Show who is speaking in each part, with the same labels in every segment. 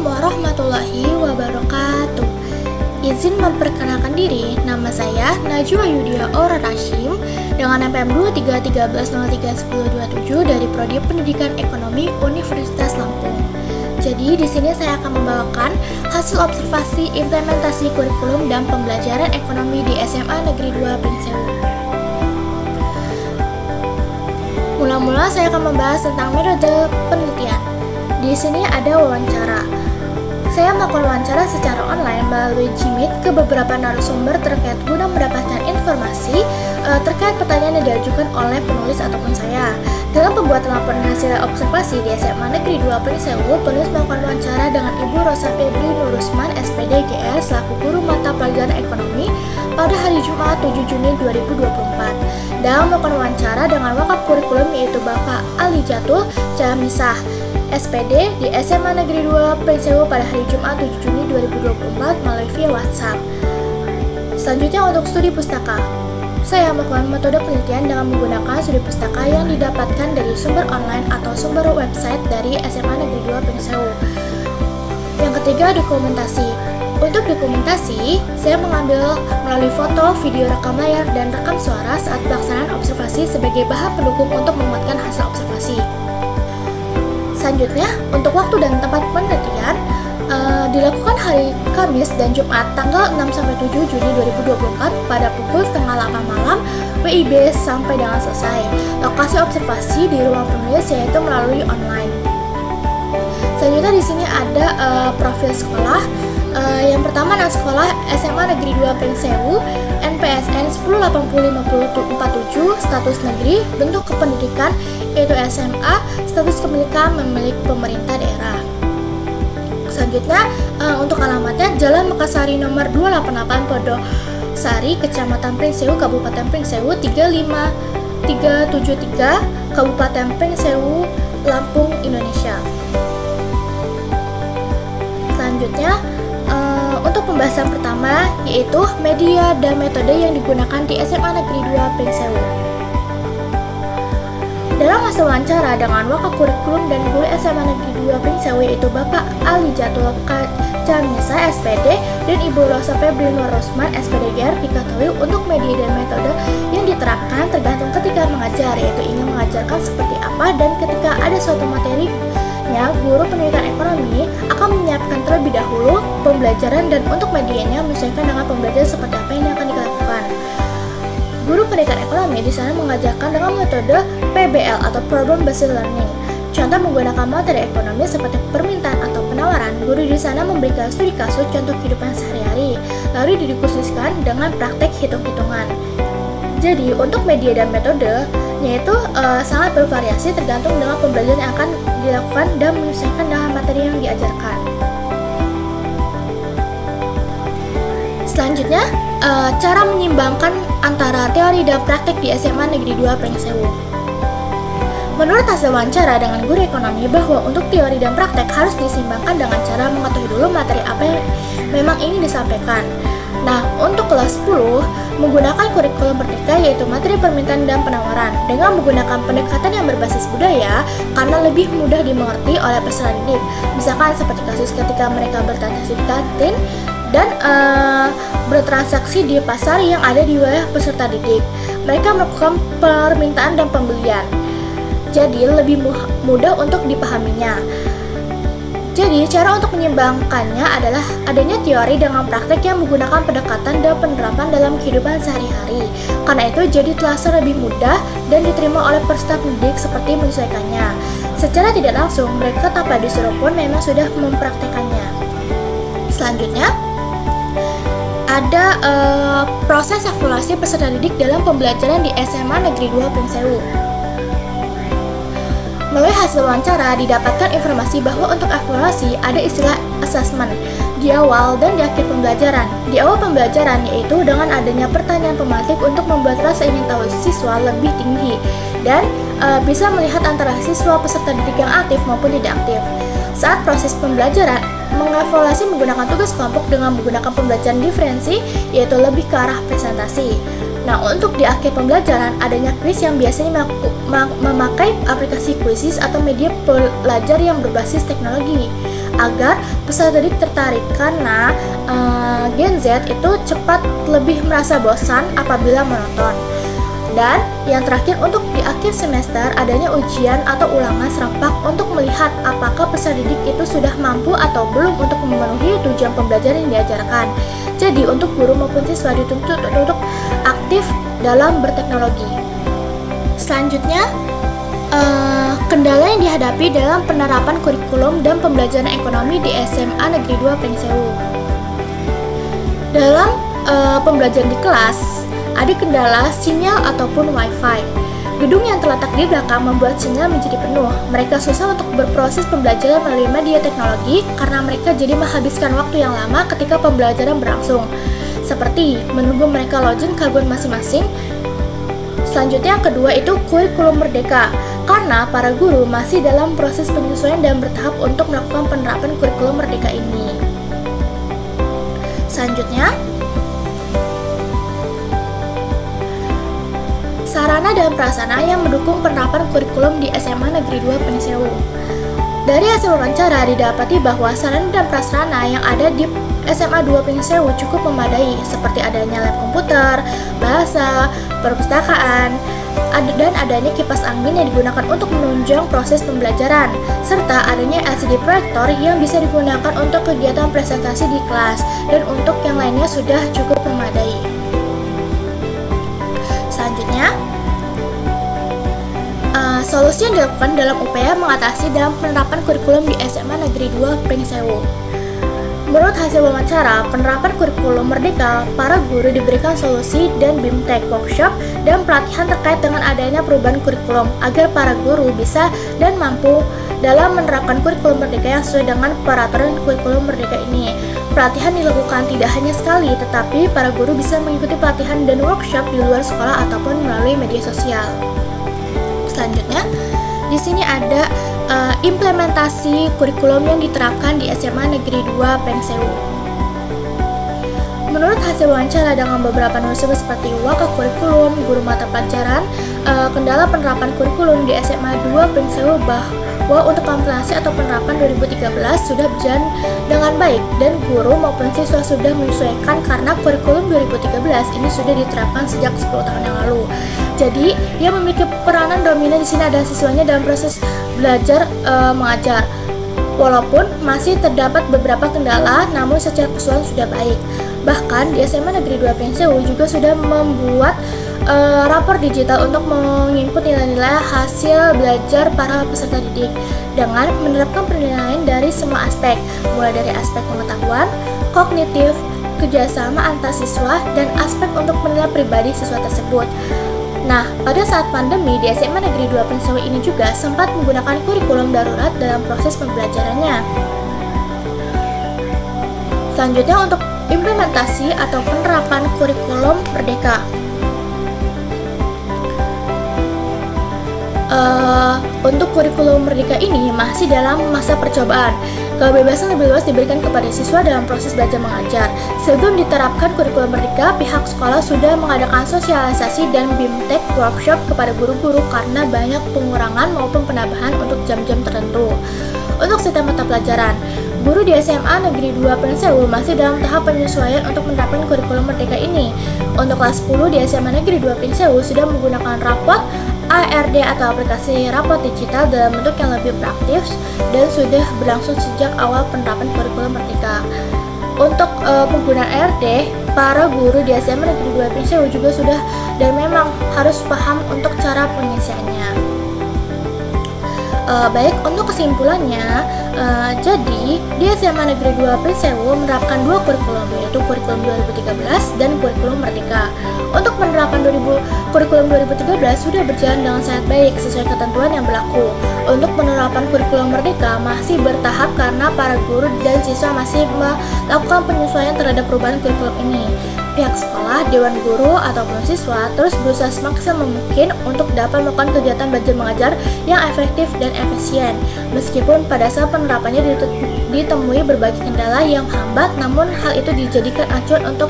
Speaker 1: warahmatullahi wabarakatuh. Izin memperkenalkan diri, nama saya Najwa Yudia Aura Rashim dengan NPM 2313031027 dari Prodi Pendidikan Ekonomi Universitas Lampung. Jadi di sini saya akan membawakan hasil observasi implementasi kurikulum dan pembelajaran ekonomi di SMA Negeri 2 Pringsewu. Mula-mula saya akan membahas tentang metode penelitian. Di sini ada wawancara. Saya melakukan wawancara secara online melalui Gmeet ke beberapa narasumber terkait guna mendapatkan informasi terkait pertanyaan yang diajukan oleh penulis ataupun saya. Dalam pembuatan laporan hasil observasi di SMA Negeri 2 Pringsewu, penulis melakukan wawancara dengan Ibu Rosa Febri Nurusman, SPD GR, selaku guru mata pelajaran ekonomi pada hari Jumat 7 Juni 2024. Dalam melakukan wawancara dengan wakaf kurikulum yaitu Bapak Ali Jatul Jamisah, SPD di SMA Negeri 2 Pringsewu pada hari Jumat 7 Juni 2024 melalui via WhatsApp. Selanjutnya untuk studi pustaka. Saya melakukan metode penelitian dengan menggunakan studi pustaka yang didapatkan dari sumber online atau sumber website dari SMA Negeri 2 Pringsewu. Yang ketiga, dokumentasi. Untuk dokumentasi, saya mengambil melalui foto, video rekam layar, dan rekam suara saat pelaksanaan observasi sebagai bahan pendukung untuk menguatkan hasil observasi. Selanjutnya, untuk waktu dan tempat penelitian dilakukan hari Kamis dan Jumat tanggal 6-7 Juni 2024 pada pukul 7:30 malam WIB sampai dengan selesai. Lokasi observasi di ruang penulis yaitu melalui online. Selanjutnya di sini ada profil sekolah. Yang pertama, nama sekolah SMA Negeri 2 Pringsewu, NPSN 10805047, status negeri, bentuk kependidikan yaitu SMA, status kepemilikan milik pemerintah daerah. Selanjutnya untuk alamatnya Jalan Mekarsari nomor 288 Podosari, Kecamatan Pringsewu, Kabupaten Pringsewu 35373, Kabupaten Pringsewu, Lampung, Indonesia. Selanjutnya untuk pembahasan pertama yaitu media dan metode yang digunakan di SMA Negeri 2 Pringsewu. Dalam hasil wawancara dengan wakaf kurikulum dan guru SMA Negeri 2 Pringsewu yaitu Bapak Ali Jatul Jamisa, SPD, dan Ibu Rosa Febri Nurusman, SPD GR, diketahui untuk media dan metode yang diterapkan tergantung ketika mengajar, yaitu ingin mengajarkan seperti apa, dan ketika ada suatu materi guru pendidikan ekonomi akan menyiapkan terlebih dahulu pembelajaran dan untuk medianya menyesuaikan dengan pembelajaran seperti apa yang akan dilakukan. Guru pendidikan ekonomi di sana mengajarkan dengan metode PBL atau Problem Based Learning. Contoh menggunakan materi ekonomi seperti permintaan atau penawaran. Guru di sana memberikan studi kasus contoh kehidupan sehari-hari, lalu didiskusikan dengan praktek hitung-hitungan. Jadi untuk media dan metode yaitu sangat bervariasi tergantung dengan pembelajaran yang akan dilakukan dan menyesuaikan dengan materi yang diajarkan. Selanjutnya, cara menyimbangkan antara teori dan praktek di SMA Negeri 2 Pringsewu. Menurut hasil wawancara dengan guru ekonomi bahwa untuk teori dan praktek harus disimbangkan dengan cara mengetahui dulu materi apa yang memang ingin disampaikan. Nah, untuk kelas 10, menggunakan kurikulum merdeka yaitu materi permintaan dan penawaran dengan menggunakan pendekatan yang berbasis budaya karena lebih mudah dimengerti oleh peserta didik. Misalkan seperti kasus ketika mereka bertransaksi di kantin dan bertransaksi di pasar yang ada di wilayah peserta didik. Mereka melakukan permintaan dan pembelian. Jadi lebih mudah untuk dipahaminya. Jadi, cara untuk menyimbangkannya adalah adanya teori dengan praktek yang menggunakan pendekatan dan penerapan dalam kehidupan sehari-hari. Karena itu, jadi terasa lebih mudah dan diterima oleh peserta pendidik seperti menyesuaikannya. Secara tidak langsung, mereka tanpa disuruh pun memang sudah mempraktekannya. Selanjutnya, ada proses evaluasi peserta didik dalam pembelajaran di SMA Negeri 2 Pringsewu. Melalui hasil wawancara didapatkan informasi bahwa untuk evaluasi ada istilah assessment di awal dan di akhir pembelajaran. Di awal pembelajaran yaitu dengan adanya pertanyaan pematik untuk membuat rasa ingin tahu siswa lebih tinggi dan bisa melihat antara siswa peserta didik yang aktif maupun tidak aktif. Saat proses pembelajaran, mengevaluasi menggunakan tugas kelompok dengan menggunakan pembelajaran diferensi yaitu lebih ke arah presentasi. Nah, untuk di akhir pembelajaran adanya kuis yang biasanya memakai aplikasi Quizzes atau media belajar yang berbasis teknologi. agar peserta didik tertarik karena Gen Z itu cepat lebih merasa bosan apabila menonton. Dan yang terakhir, untuk di akhir semester adanya ujian atau ulangan serentak untuk melihat apakah peserta didik itu sudah mampu atau belum untuk memenuhi tujuan pembelajaran yang diajarkan. Jadi untuk guru maupun siswa dituntut untuk aktif dalam berteknologi. Selanjutnya, kendala yang dihadapi dalam penerapan kurikulum dan pembelajaran ekonomi di SMA Negeri 2 Pringsewu. Dalam pembelajaran di kelas, ada kendala sinyal ataupun wifi. Gedung yang terletak di belakang membuat sinyal menjadi penuh. Mereka susah untuk berproses pembelajaran melalui media teknologi karena mereka jadi menghabiskan waktu yang lama ketika pembelajaran berlangsung, seperti menunggu mereka login ke akun masing-masing. Selanjutnya yang kedua itu kurikulum merdeka, karena para guru masih dalam proses penyesuaian dan bertahap untuk melakukan penerapan kurikulum merdeka ini. Selanjutnya, sarana dan prasarana yang mendukung penerapan kurikulum di SMA Negeri 2 Pringsewu. Dari hasil wawancara didapati bahwa sarana dan prasarana yang ada di SMA 2 Pringsewu cukup memadai, seperti adanya lab komputer, bahasa, perpustakaan, dan adanya kipas angin yang digunakan untuk menunjang proses pembelajaran, serta adanya LCD proyektor yang bisa digunakan untuk kegiatan presentasi di kelas, dan untuk yang lainnya sudah cukup memadai. Selanjutnya, solusi yang dilakukan dalam upaya mengatasi dalam penerapan kurikulum di SMA Negeri 2 Pringsewu. Menurut hasil wawancara, penerapan kurikulum merdeka, para guru diberikan solusi dan BIMTEK workshop dan pelatihan terkait dengan adanya perubahan kurikulum agar para guru bisa dan mampu dalam menerapkan kurikulum merdeka yang sesuai dengan peraturan kurikulum merdeka ini. Pelatihan dilakukan tidak hanya sekali, tetapi para guru bisa mengikuti pelatihan dan workshop di luar sekolah ataupun melalui media sosial. Selanjutnya, di sini ada implementasi kurikulum yang diterapkan di SMA Negeri 2 Pringsewu. Menurut hasil wawancara dengan beberapa narasumber seperti wakil kurikulum, guru mata pelajaran, kendala penerapan kurikulum di SMA 2 Pringsewu bahwa untuk implementasi atau penerapan 2013 sudah berjalan dengan baik dan guru maupun siswa sudah menyesuaikan karena kurikulum 2013 ini sudah diterapkan sejak 10 tahun yang lalu. Jadi, yang memiliki peranan dominan di sini adalah siswanya dalam proses belajar mengajar. Walaupun masih terdapat beberapa kendala, namun secara keseluruhan sudah baik. Bahkan di SMA Negeri 2 Pringsewu juga sudah membuat rapor digital untuk menginput nilai-nilai hasil belajar para peserta didik dengan menerapkan penilaian dari semua aspek, mulai dari aspek pengetahuan, kognitif, kerjasama antar siswa, dan aspek untuk menilai pribadi siswa tersebut. Nah, pada saat pandemi di SMA Negeri 2 Pringsewu ini juga sempat menggunakan kurikulum darurat dalam proses pembelajarannya. Selanjutnya untuk implementasi atau penerapan kurikulum merdeka. Untuk kurikulum merdeka ini masih dalam masa percobaan. Kebebasan lebih luas diberikan kepada siswa dalam proses belajar mengajar. Sebelum diterapkan kurikulum merdeka, pihak sekolah sudah mengadakan sosialisasi dan BIMTEK workshop kepada guru-guru karena banyak pengurangan maupun penambahan untuk jam-jam tertentu. Untuk sistem mata pelajaran, guru di SMA Negeri 2 Pringsewu masih dalam tahap penyesuaian untuk menerapkan kurikulum merdeka ini. Untuk kelas 10 di SMA Negeri 2 Pringsewu sudah menggunakan rapot ARD atau aplikasi rapot digital dalam bentuk yang lebih praktis dan sudah berlangsung sejak awal penerapan kurikulum merdeka. Untuk penggunaan ARD, para guru di SMA Negeri 2 Pringsewu juga sudah dan memang harus paham untuk cara pengisiannya. Baik, untuk kesimpulannya, jadi di SMA Negeri 2 Pringsewu menerapkan dua kurikulum, yaitu kurikulum 2013 dan kurikulum merdeka. Untuk penerapan kurikulum 2013 sudah berjalan dengan sangat baik sesuai ketentuan yang berlaku. Untuk penerapan kurikulum merdeka masih bertahap karena para guru dan siswa masih melakukan penyesuaian terhadap perubahan kurikulum ini. Pihak sekolah, dewan guru, ataupun siswa terus berusaha semaksimal mungkin untuk dapat melakukan kegiatan belajar mengajar yang efektif dan efisien. Meskipun pada saat penerapannya ditemui berbagai kendala yang hambat, namun hal itu dijadikan acuan untuk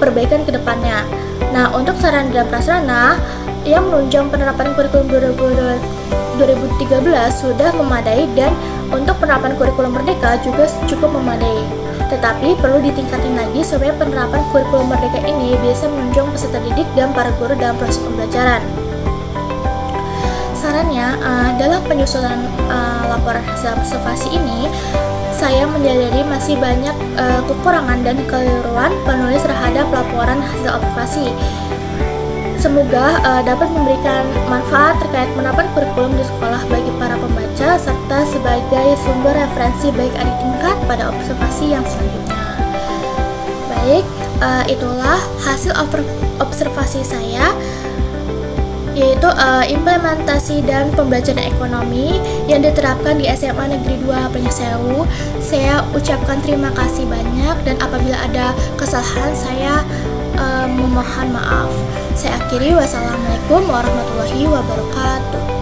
Speaker 1: perbaikan ke depannya. Nah, untuk sarana dan prasarana yang menunjang penerapan kurikulum 2013 sudah memadai dan Untuk penerapan kurikulum merdeka juga cukup memadai, tetapi perlu ditingkatin lagi supaya penerapan kurikulum merdeka ini bisa menunjang peserta didik dan para guru dalam proses pembelajaran. Sarannya, dalam penyusunan laporan hasil observasi ini, saya menyadari masih banyak kekurangan dan kekeliruan penulis terhadap laporan hasil observasi. Semoga dapat memberikan manfaat terkait penerapan kurikulum di sekolah bagi para pembaca serta sebagai sumber referensi baik adik tingkat pada observasi yang selanjutnya. Baik, itulah hasil observasi saya, yaitu implementasi dan pembelajaran ekonomi yang diterapkan di SMA Negeri 2 Penyesewu. Saya ucapkan terima kasih banyak, dan apabila ada kesalahan saya memohon maaf. Saya akhiri, wassalamualaikum warahmatullahi wabarakatuh.